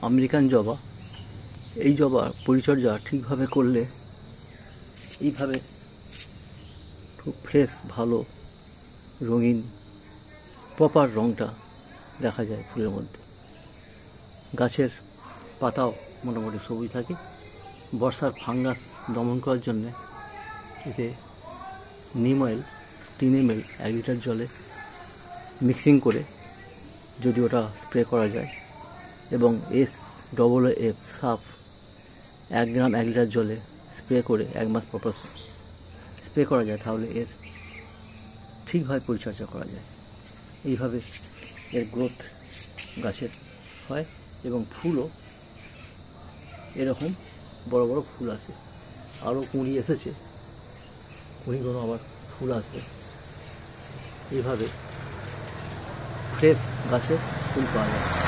American জবা। এই জবা পরিচর্যা ঠিকভাবে করলে এইভাবে খুব ফ্রেশ, ভালো, রঙিন, প্রপার রঙটা দেখা যায় ফুলের মধ্যে। গাছের পাতাও মোটামুটি সবুজ থাকে। বর্ষার ফাঙ্গাস দমন করার জন্যে এতে নিম অয়েল 3 ml 1 লিটার জলে মিক্সিং করে যদি ওটা স্প্রে করা যায়, এবং SAAF সাফ 1 গ্রাম 1 লিটার জলে স্প্রে করে 1 মাস পর স্প্রে করা যায়, তাহলে এর ঠিকভাবে পরিচর্যা করা যায়। এইভাবে এর গ্রোথ গাছের হয় এবং ফুলও এরকম বড় বড় ফুল আসে। আরও কুঁড়ি এসেছে, কুঁড়িগুলো আবার ফুল আসবে। এইভাবে ফ্রেশ গাছের ফুল পাওয়া যায়।